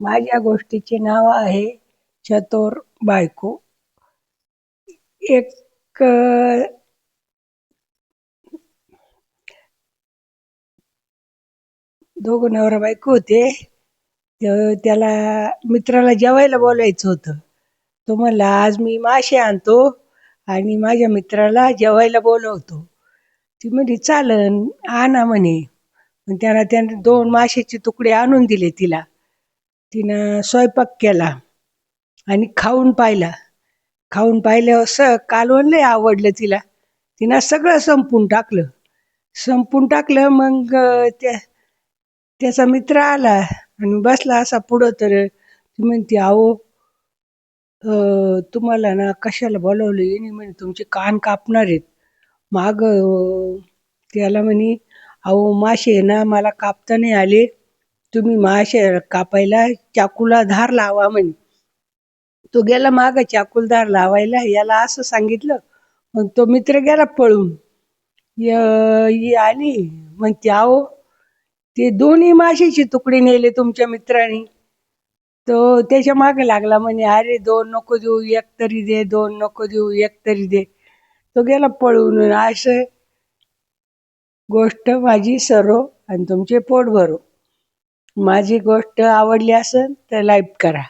माझ्या गोष्टीचे नाव आहे चतुर बायको. एक अ, दोघं नवरा बायको होते. त्याला मित्राला जेवायला बोलायचं होतं. तो म्हणला आज मी मासे आणतो आणि माझ्या मित्राला जेवायला बोलवतो. ती म्हणे चालन आणा म्हणे. मग त्याने 2 माशाचे तुकडे आणून दिले तिला. तिनं स्वयंपाक केला आणि खाऊन पाहिला. खाऊन पाहिल्यावर कालवण लय आवडलं तिला. तिनं सगळं संपवून टाकलं. संपवून टाकलं मग त्याचा मित्र आला आणि बसला असा पुढं तर ती म्हणते अहो तुम्हाला ना कशाला बोलावलं येणे म्हणे तुमचे कान कापणार आहेत. मागं त्याला म्हणे अहो मासे आहे ना मला कापता नाही आले. तुम्ही मासे कापायला चाकूला धार लावा म्हणे. तो गेला मागं चाकूला धार लावायला. याला असं सांगितलं. मग तो मित्र गेला पळून. ही आली म्हणते अहो ते दोन्ही माशाचे तुकडे नेले तुमच्या मित्राने. तो त्याच्या मागे लागला म्हणे अरे 2 नको देऊ 1 तरी दे, 2 नको देऊ 1 तरी दे. तो गेला पळून. असं गोष्ट माझी सरो आणि तुमचे पोट भरो. माझी गोष्ट आवडली असेल तर लाईक करा.